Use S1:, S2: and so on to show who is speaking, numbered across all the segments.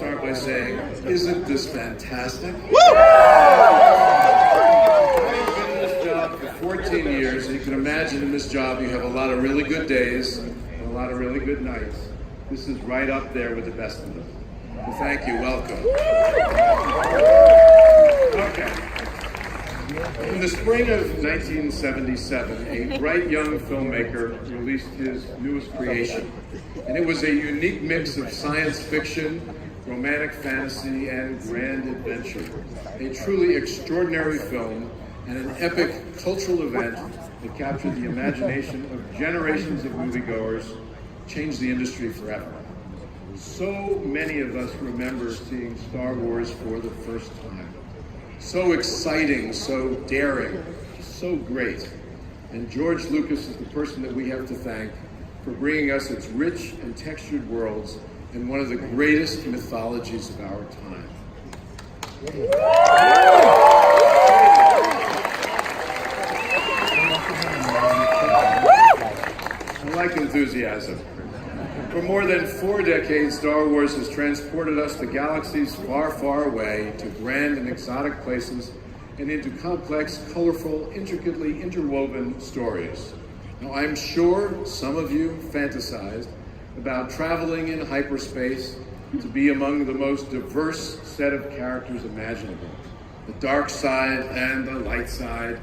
S1: start by saying, isn't this fantastic? Woo! I've been in this job for 14 years, and you can imagine in this job you have a lot of really good days and a lot of really good nights. This is right up there with the best of them. So thank you, welcome. Okay. In the spring of 1977, a bright young filmmaker released his newest creation. And it was a unique mix of science fiction, romantic fantasy, and grand adventure. A truly extraordinary film and an epic cultural event that captured the imagination of generations of moviegoers, changed the industry forever. So many of us remember seeing Star Wars for the first time. So exciting, so daring, so great. And George Lucas is the person that we have to thank for bringing us its rich and textured worlds and one of the greatest mythologies of our time. I like enthusiasm. For more than 4 decades, Star Wars has transported us to galaxies far, far away, to grand and exotic places, and into complex, colorful, intricately interwoven stories. Now, I'm sure some of you fantasized about traveling in hyperspace to be among the most diverse set of characters imaginable. The dark side and the light side,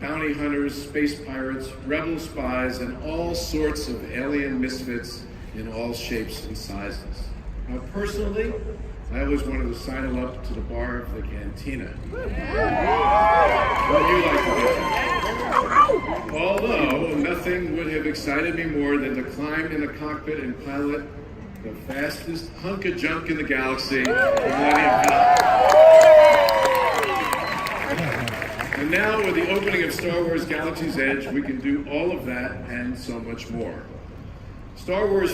S1: bounty hunters, space pirates, rebel spies, and all sorts of alien misfits in all shapes and sizes. Now, personally, I always wanted to sidle up to the bar of the cantina. What do you like to do? Although, nothing would have excited me more than to climb in the cockpit and pilot the fastest hunk of junk in the galaxy, the Millennium Falcon. And now, with the opening of Star Wars Galaxy's Edge, we can do all of that and so much more. Star Wars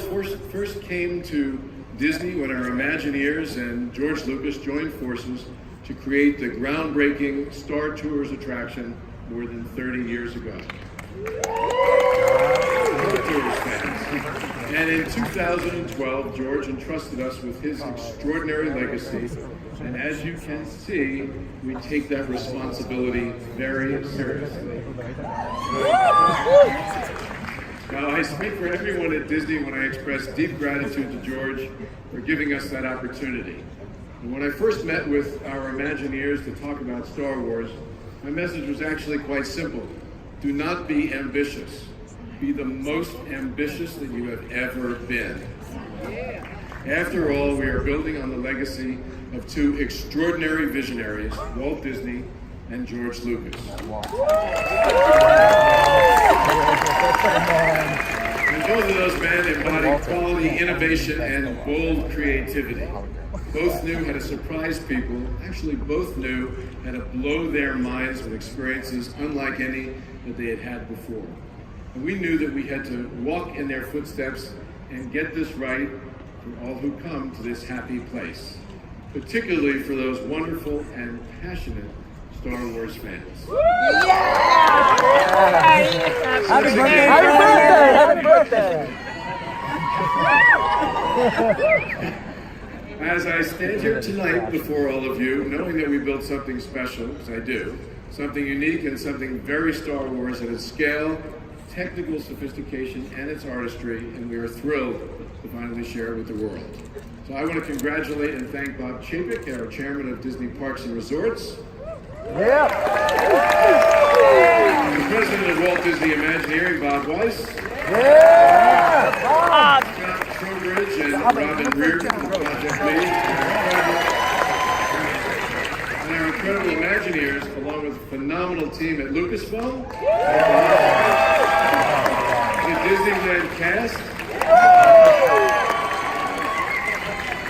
S1: first came to Disney when our Imagineers and George Lucas joined forces to create the groundbreaking Star Tours attraction more than 30 years ago. Star Tours fans. And in 2012, George entrusted us with his extraordinary legacy. And as you can see, we take that responsibility very seriously. Now, I speak for everyone at Disney when I express deep gratitude to George for giving us that opportunity. And when I first met with our Imagineers to talk about Star Wars, my message was actually quite simple. Do not be ambitious. Be the most ambitious that you have ever been. After all, we are building on the legacy of two extraordinary visionaries, Walt Disney and George Lucas. And both of those men embodied quality, innovation, and bold creativity. Both knew how to surprise people. Actually, both knew how to blow their minds with experiences unlike any that they had had before. And we knew that we had to walk in their footsteps and get this right for all who come to this happy place, particularly for those wonderful and passionate Star Wars fans.
S2: Happy birthday! Happy birthday!
S1: As I stand here tonight before all of you, knowing that we built something special, because I do, something unique and something very Star Wars at its scale, technical sophistication, and its artistry, and we are thrilled to finally share it with the world. So I want to congratulate and thank Bob Chapek, our chairman of Disney Parks and Resorts.
S2: Yeah.
S1: The president of Walt Disney Imagineering, Bob Weiss.
S2: Yeah.
S1: Scott Trowbridge and Robin Reardon from Project Lead. And our incredible Imagineers, along with a phenomenal team at Lucasfilm. The Disneyland cast.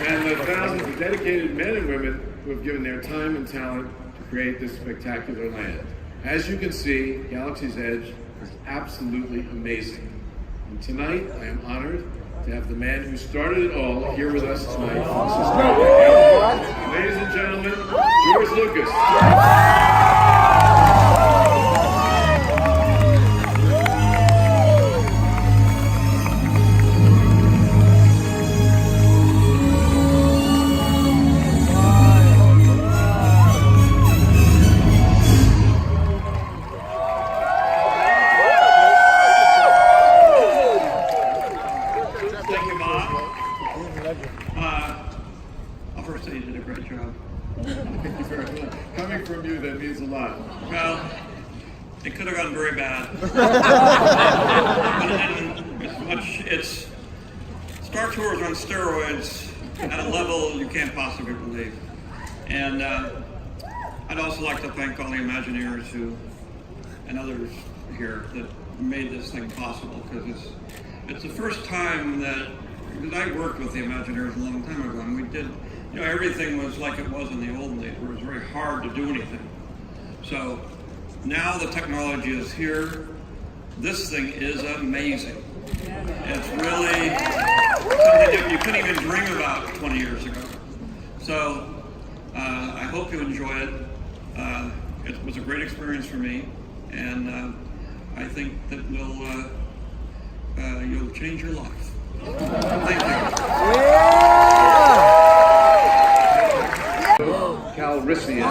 S1: And the thousands of dedicated men and women who have given their time and talent to create this spectacular land. As you can see, Galaxy's Edge is absolutely amazing. And tonight, I am honored to have the man who started it all here with us tonight. Ladies and gentlemen, George Lucas.
S3: It's Star Tours on steroids at a level you can't possibly believe. And I'd also like to thank all the Imagineers and others here that made this thing possible, because it's the first time that, because I worked with the Imagineers a long time ago, and we did, everything was like it was in the old days, where it was very hard to do anything. So now the technology is here. This thing is amazing. It's really something that you couldn't even dream about 20 years ago. So I hope you enjoy it. It was a great experience for me, and I think that you'll change your life. Thank you.
S1: Calrissian.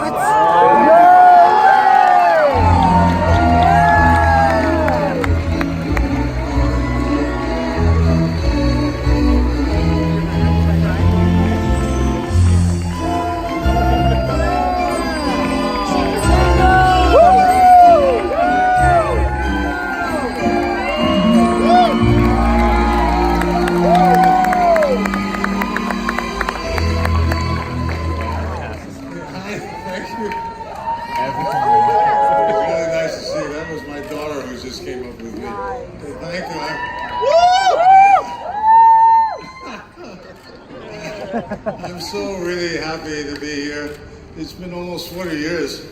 S4: I'm so really happy to be here. It's been almost 40 years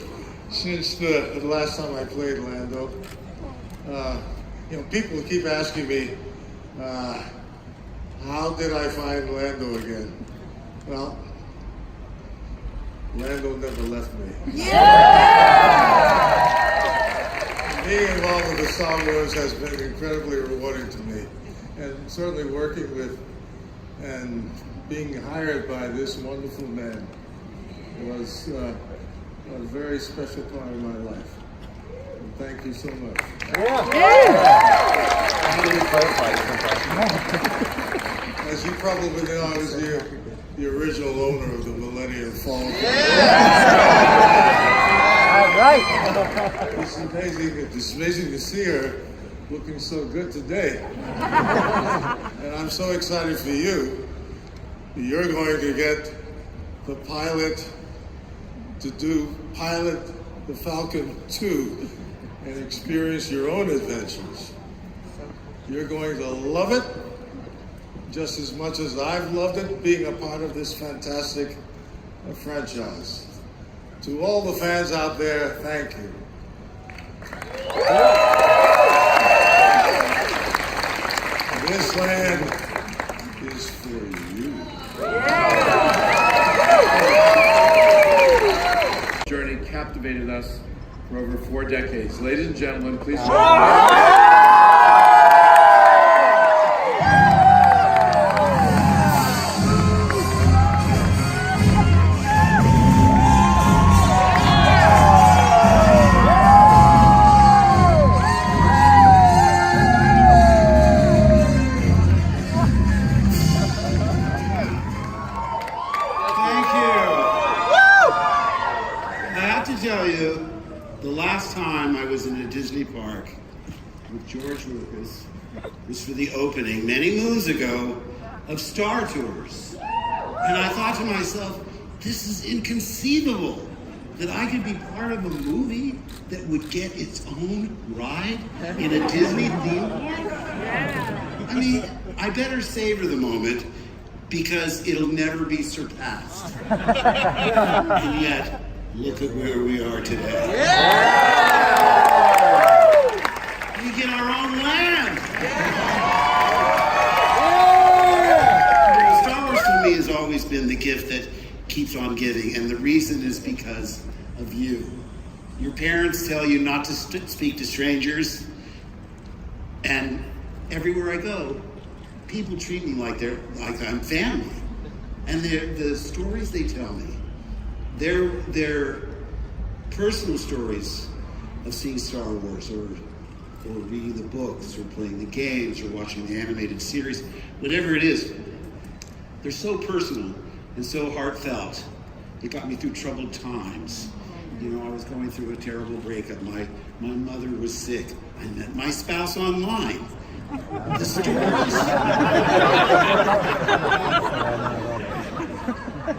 S4: since the last time I played Lando. People keep asking me, how did I find Lando again? Well, Lando never left me. Yeah! Being involved with the Star Wars has been incredibly rewarding to me, and certainly working with and being hired by this wonderful man was a very special part of my life. And thank you so much. As you probably know, I was the original owner of the Millennium Falcon.
S2: Right.
S4: It's amazing to see her looking so good today. And I'm so excited for you. You're going to get the pilot to pilot the Falcon 2 and experience your own adventures. You're going to love it just as much as I've loved it being a part of this fantastic franchise. To all the fans out there, thank you. This land is for you.
S1: Journey captivated us for over 4 decades. Ladies and gentlemen, please
S5: the last time I was in a Disney park with George Lucas was for the opening many moons ago of Star Tours. And I thought to myself, this is inconceivable that I could be part of a movie that would get its own ride in a Disney theme park. I mean, I better savor the moment because it'll never be surpassed. And yet, look at where we are today. We get our own land. Star Wars for me has always been the gift that keeps on giving, and the reason is because of you. Your parents tell you not to speak to strangers, and everywhere I go, people treat me like I'm family. And the stories they tell me, they're personal stories of seeing Star Wars or reading the books or playing the games or watching the animated series, whatever it is. They're so personal and so heartfelt. It got me through troubled times. You know, I was going through a terrible breakup. My mother was sick. I met my spouse online.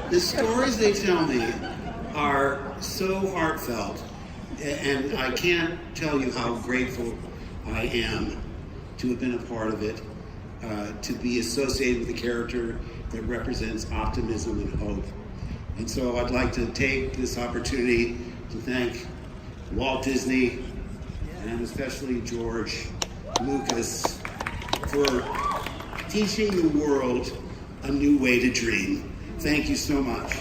S5: The stories they tell me are so heartfelt, and I can't tell you how grateful I am to have been a part of it, to be associated with a character that represents optimism and hope. And so I'd like to take this opportunity to thank Walt Disney and especially George Lucas for teaching the world a new way to dream. Thank you so much.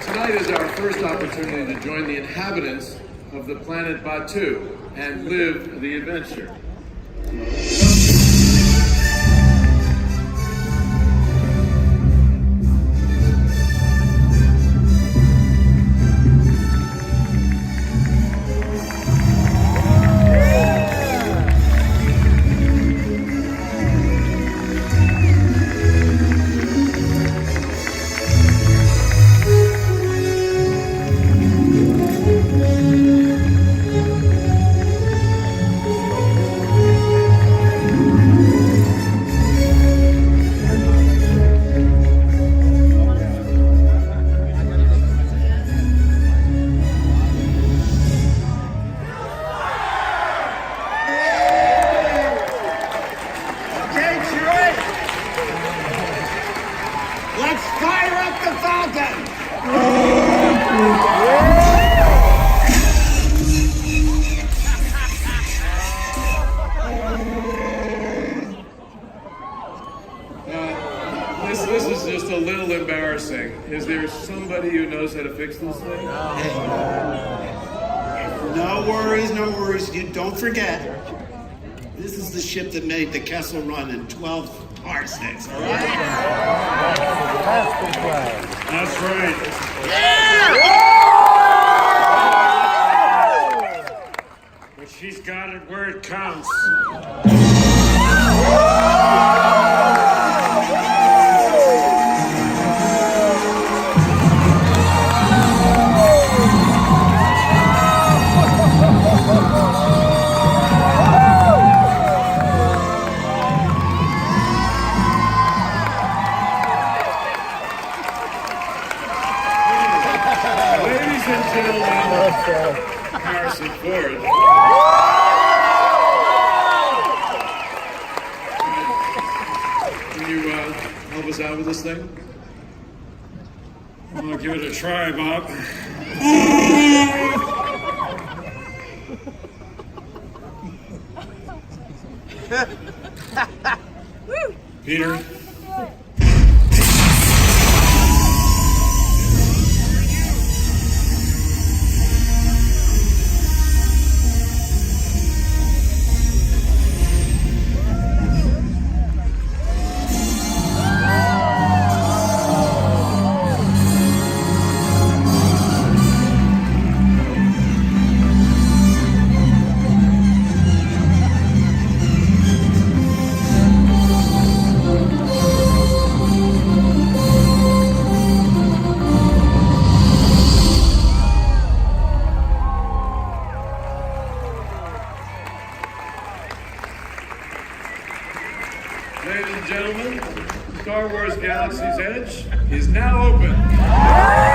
S1: Tonight is our first opportunity to join the inhabitants of the planet Batuu and live the adventure.
S5: Let's fire up the Falcon!
S1: This is just a little embarrassing. Is there somebody who knows how to fix this thing?
S5: No worries, no worries. You don't forget, this is the ship that made the Kessel Run in 12 parsecs, all right?
S4: That's right. But she's got it where it counts.
S1: Ladies and gentlemen, Harrison Ford. Can you help us out with this thing?
S4: I'll give it a try, Bob. Peter.
S1: Ladies and gentlemen, Star Wars Galaxy's Edge is now open.